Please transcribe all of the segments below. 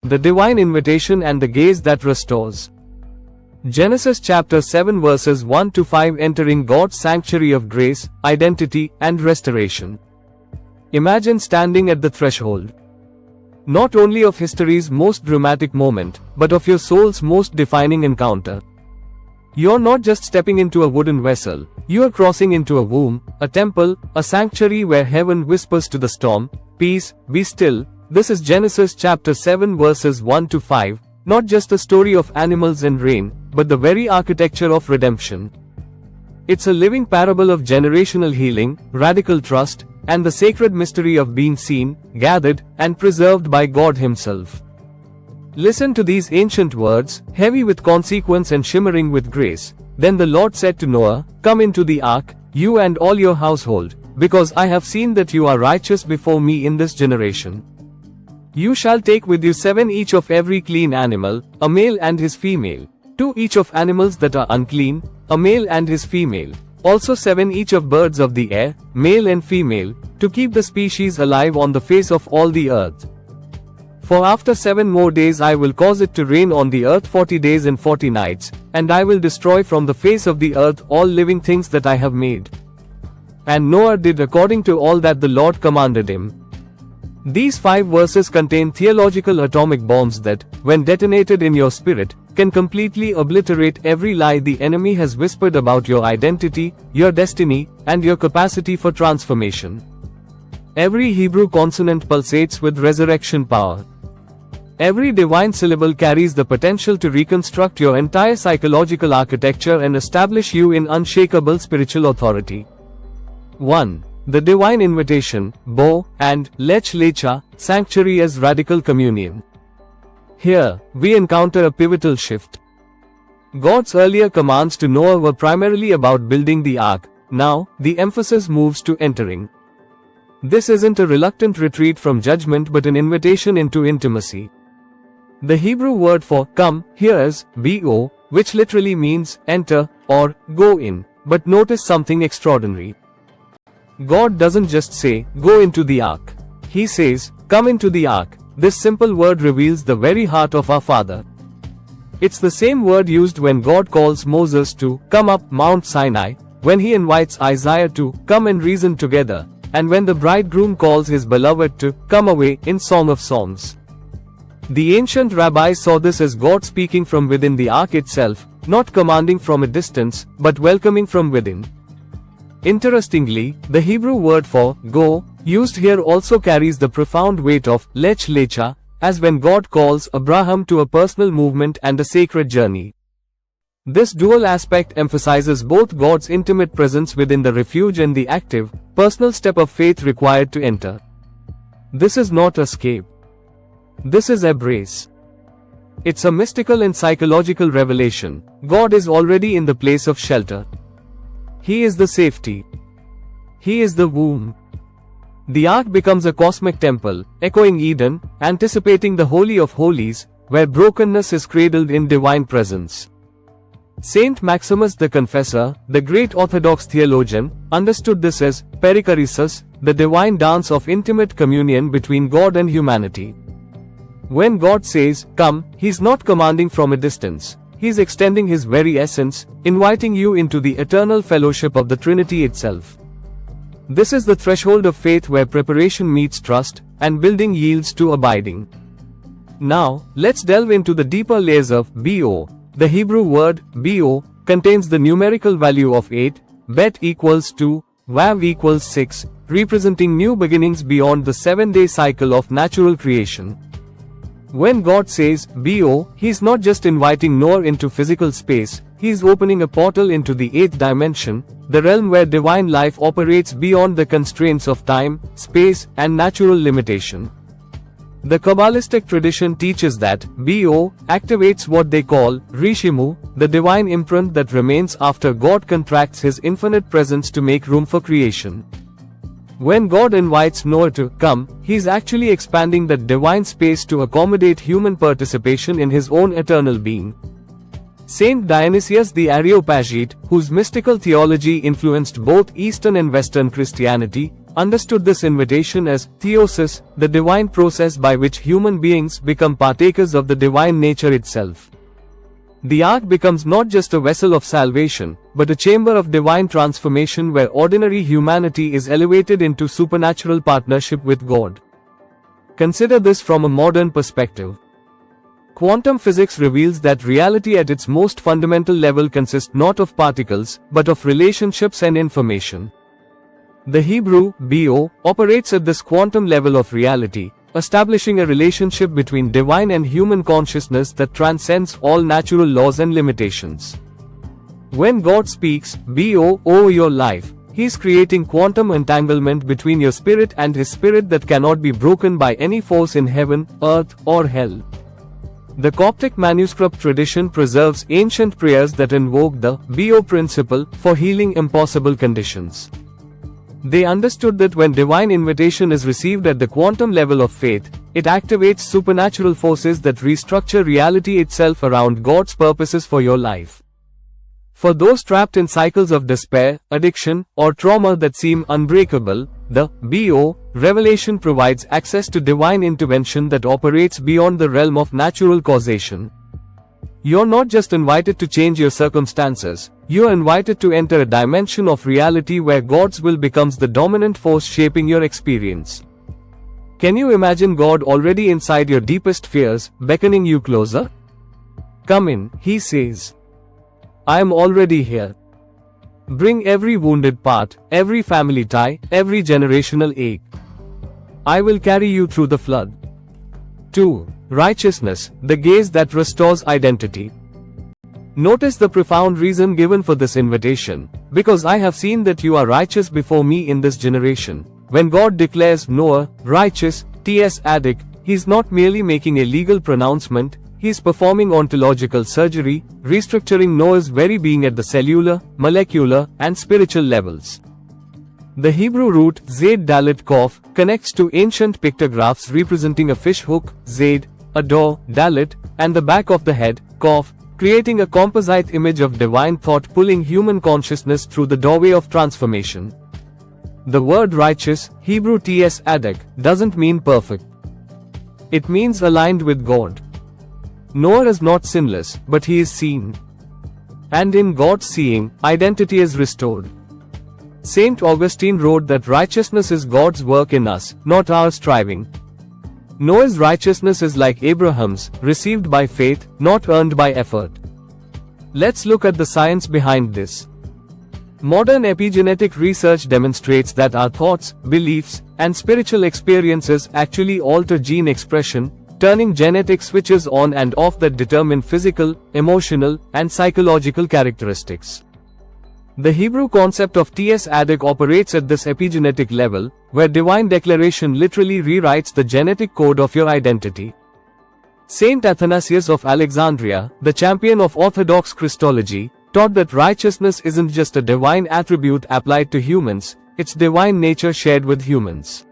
the divine invitation and the gaze that restores. Genesis chapter 7 verses 1 to 5. Entering God's sanctuary of grace, identity, and restoration. Imagine standing at the threshold, not only of history's most dramatic moment, but of your soul's most defining encounter. You're not just stepping into a wooden vessel, you are crossing into a womb, a temple, a sanctuary where heaven whispers to the storm, "Peace, be still." This is Genesis chapter 7 verses 1 to 5, not just a story of animals and rain, but the very architecture of redemption. It's a living parable of generational healing, radical trust, and the sacred mystery of being seen, gathered, and preserved by God Himself. Listen to these ancient words, heavy with consequence and shimmering with grace. Then the Lord said to Noah, "Come into the ark, you and all your household, because I have seen that you are righteous before me in this generation. You shall take with you 7 each of every clean animal, a male and his female, 2 each of animals that are unclean, a male and his female, also 7 each of birds of the air, male and female, to keep the species alive on the face of all the earth. For after 7 more days I will cause it to rain on the earth 40 days and 40 nights, and I will destroy from the face of the earth all living things that I have made." And Noah did according to all that the Lord commanded him. These 5 verses contain theological atomic bombs that, when detonated in your spirit, can completely obliterate every lie the enemy has whispered about your identity, your destiny, and your capacity for transformation. Every Hebrew consonant pulsates with resurrection power. Every divine syllable carries the potential to reconstruct your entire psychological architecture and establish you in unshakable spiritual authority. 1. The divine invitation, Bo, and Lech Lecha, sanctuary as radical communion. Here, we encounter a pivotal shift. God's earlier commands to Noah were primarily about building the ark. Now, the emphasis moves to entering. This isn't a reluctant retreat from judgment but an invitation into intimacy. The Hebrew word for come here is bo, which literally means enter or go in. But notice something extraordinary. God doesn't just say, "Go into the ark." He says, "Come into the ark." This simple word reveals the very heart of our Father. It's the same word used when God calls Moses to come up Mount Sinai, when He invites Isaiah to come and reason together, and when the bridegroom calls his beloved to come away in Song of Songs. The ancient rabbis saw this as God speaking from within the ark itself, not commanding from a distance, but welcoming from within. Interestingly, the Hebrew word for go, used here also carries the profound weight of Lech Lecha, as when God calls Abraham to a personal movement and a sacred journey. This dual aspect emphasizes both God's intimate presence within the refuge and the active, personal step of faith required to enter. This is not escape. This is embrace. It's a mystical and psychological revelation. God is already in the place of shelter. He is the safety. He is the womb. The ark becomes a cosmic temple, echoing Eden, anticipating the Holy of Holies, where brokenness is cradled in divine presence. Saint Maximus the Confessor, the great Orthodox theologian, understood this as perichoresis, the divine dance of intimate communion between God and humanity. When God says, "Come," He's not commanding from a distance. He's extending His very essence, inviting you into the eternal fellowship of the Trinity itself. This is the threshold of faith where preparation meets trust, and building yields to abiding. Now, let's delve into the deeper layers of bo. The Hebrew word bo contains the numerical value of 8, bet equals 2, vav equals 6, representing new beginnings beyond the 7-day cycle of natural creation. When God says bo, He's not just inviting Noah into physical space, He's opening a portal into the 8th dimension, the realm where divine life operates beyond the constraints of time, space, and natural limitation. The Kabbalistic tradition teaches that bo activates what they call rishimu, the divine imprint that remains after God contracts His infinite presence to make room for creation. When God invites Noah to come, He's actually expanding that divine space to accommodate human participation in His own eternal being. Saint Dionysius the Areopagite, whose mystical theology influenced both Eastern and Western Christianity, understood this invitation as theosis, the divine process by which human beings become partakers of the divine nature itself. The ark becomes not just a vessel of salvation, but a chamber of divine transformation where ordinary humanity is elevated into supernatural partnership with God. Consider this from a modern perspective. Quantum physics reveals that reality at its most fundamental level consists not of particles, but of relationships and information. The Hebrew, bo, operates at this quantum level of reality, establishing a relationship between divine and human consciousness that transcends all natural laws and limitations. When God speaks, bo, over your life, He is creating quantum entanglement between your spirit and His spirit that cannot be broken by any force in heaven, earth, or hell. The Coptic manuscript tradition preserves ancient prayers that invoke the bo principle for healing impossible conditions. They understood that when divine invitation is received at the quantum level of faith, it activates supernatural forces that restructure reality itself around God's purposes for your life. For those trapped in cycles of despair, addiction, or trauma that seem unbreakable, the bo revelation provides access to divine intervention that operates beyond the realm of natural causation. You're not just invited to change your circumstances, you are invited to enter a dimension of reality where God's will becomes the dominant force shaping your experience. Can you imagine God already inside your deepest fears, beckoning you closer? Come in, He says. I am already here. Bring every wounded part, every family tie, every generational ache. I will carry you through the flood. 2. Righteousness, the gaze that restores identity. Notice the profound reason given for this invitation. Because I have seen that you are righteous before me in this generation. When God declares Noah righteous, T.S. Addick, He is not merely making a legal pronouncement, He is performing ontological surgery, restructuring Noah's very being at the cellular, molecular, and spiritual levels. The Hebrew root Zaid Dalet Kof connects to ancient pictographs representing a fish hook, Zaid, a door, Dalet, and the back of the head, Kof, creating a composite image of divine thought pulling human consciousness through the doorway of transformation. The word righteous, Hebrew T.S. Addick, doesn't mean perfect. It means aligned with God. Noah is not sinless, but he is seen. And in God's seeing, identity is restored. Saint Augustine wrote that righteousness is God's work in us, not our striving. Noah's righteousness is like Abraham's, received by faith, not earned by effort. Let's look at the science behind this. Modern epigenetic research demonstrates that our thoughts, beliefs, and spiritual experiences actually alter gene expression, turning genetic switches on and off that determine physical, emotional, and psychological characteristics. The Hebrew concept of T.S. Addick operates at this epigenetic level, where divine declaration literally rewrites the genetic code of your identity. Saint Athanasius of Alexandria, the champion of Orthodox Christology, taught that righteousness isn't just a divine attribute applied to humans, it's divine nature shared with humans.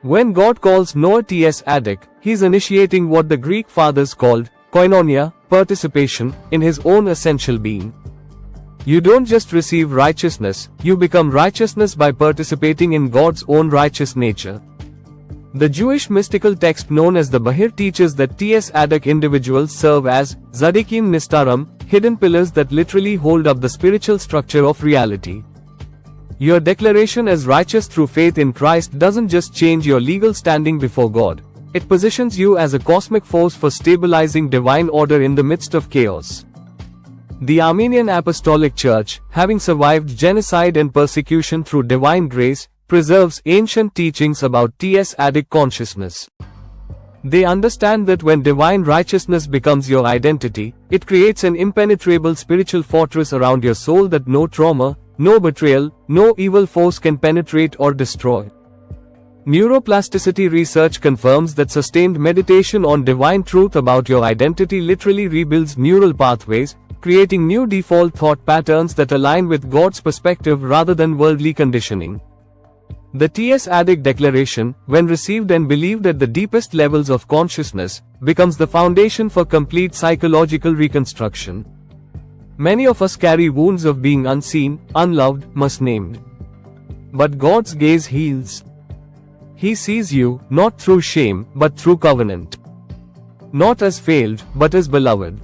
When God calls Noah T.S. Addick, he's initiating what the Greek fathers called koinonia, participation, in his own essential being. You don't just receive righteousness, you become righteousness by participating in God's own righteous nature. The Jewish mystical text known as the Bahir teaches that T.S. Addick individuals serve as Tzadikim Nistaram, hidden pillars that literally hold up the spiritual structure of reality. Your declaration as righteous through faith in Christ doesn't just change your legal standing before God, it positions you as a cosmic force for stabilizing divine order in the midst of chaos. The Armenian Apostolic Church, having survived genocide and persecution through divine grace, preserves ancient teachings about T.S. Addick consciousness. They understand that when divine righteousness becomes your identity, it creates an impenetrable spiritual fortress around your soul that no trauma, no betrayal, no evil force can penetrate or destroy. Neuroplasticity research confirms that sustained meditation on divine truth about your identity literally rebuilds neural pathways, creating new default thought patterns that align with God's perspective rather than worldly conditioning. The T.S. Addick declaration, when received and believed at the deepest levels of consciousness, becomes the foundation for complete psychological reconstruction. Many of us carry wounds of being unseen, unloved, misnamed. But God's gaze heals. He sees you, not through shame, but through covenant. Not as failed, but as beloved.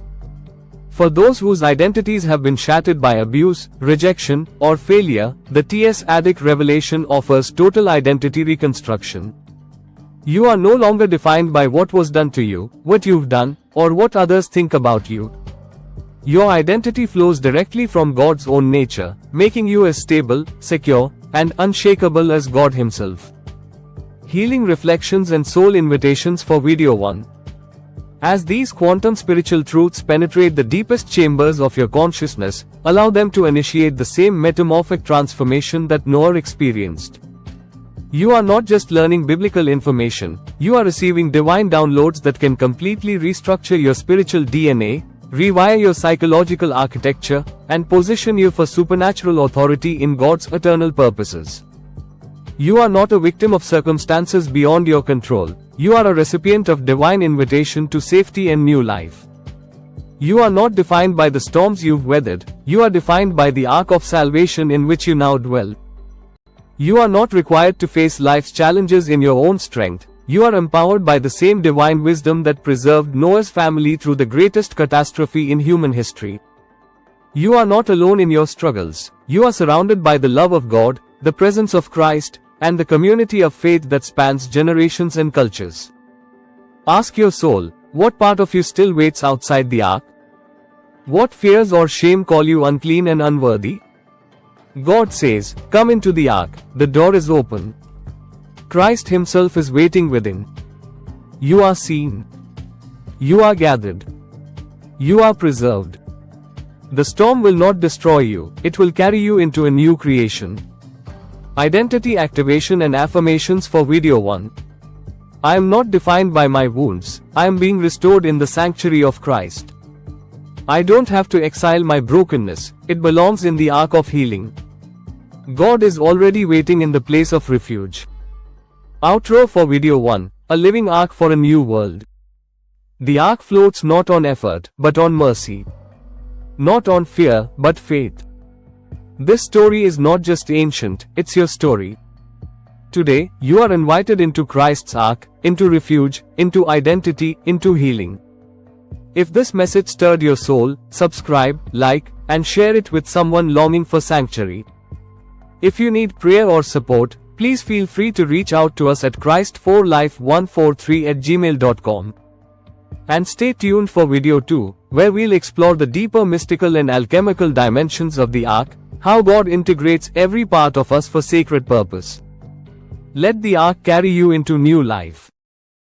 For those whose identities have been shattered by abuse, rejection, or failure, the T.S. Adick revelation offers total identity reconstruction. You are no longer defined by what was done to you, what you've done, or what others think about you. Your identity flows directly from God's own nature, making you as stable, secure, and unshakable as God Himself. Healing Reflections and Soul Invitations for Video 1. As these quantum spiritual truths penetrate the deepest chambers of your consciousness, allow them to initiate the same metamorphic transformation that Noah experienced. You are not just learning biblical information, you are receiving divine downloads that can completely restructure your spiritual DNA, rewire your psychological architecture, and position you for supernatural authority in God's eternal purposes. You are not a victim of circumstances beyond your control. You are a recipient of divine invitation to safety and new life. You are not defined by the storms you've weathered, you are defined by the ark of salvation in which you now dwell. You are not required to face life's challenges in your own strength, you are empowered by the same divine wisdom that preserved Noah's family through the greatest catastrophe in human history. You are not alone in your struggles, you are surrounded by the love of God, the presence of Christ, and the community of faith that spans generations and cultures. Ask your soul, what part of you still waits outside the ark? What fears or shame call you unclean and unworthy? God says, come into the ark, the door is open. Christ Himself is waiting within. You are seen. You are gathered. You are preserved. The storm will not destroy you, it will carry you into a new creation. Identity Activation and Affirmations for Video 1. I am not defined by my wounds, I am being restored in the sanctuary of Christ. I don't have to exile my brokenness, it belongs in the ark of healing. God is already waiting in the place of refuge. Outro for Video 1, a living ark for a new world. The ark floats not on effort, but on mercy. Not on fear, but faith. This story is not just ancient, it's your story. Today, you are invited into Christ's ark, into refuge, into identity, into healing. If this message stirred your soul, subscribe, like, and share it with someone longing for sanctuary. If you need prayer or support, please feel free to reach out to us at christ4life143@gmail.com. And stay tuned for Video 2, where we'll explore the deeper mystical and alchemical dimensions of the ark, how God integrates every part of us for sacred purpose. Let the ark carry you into new life.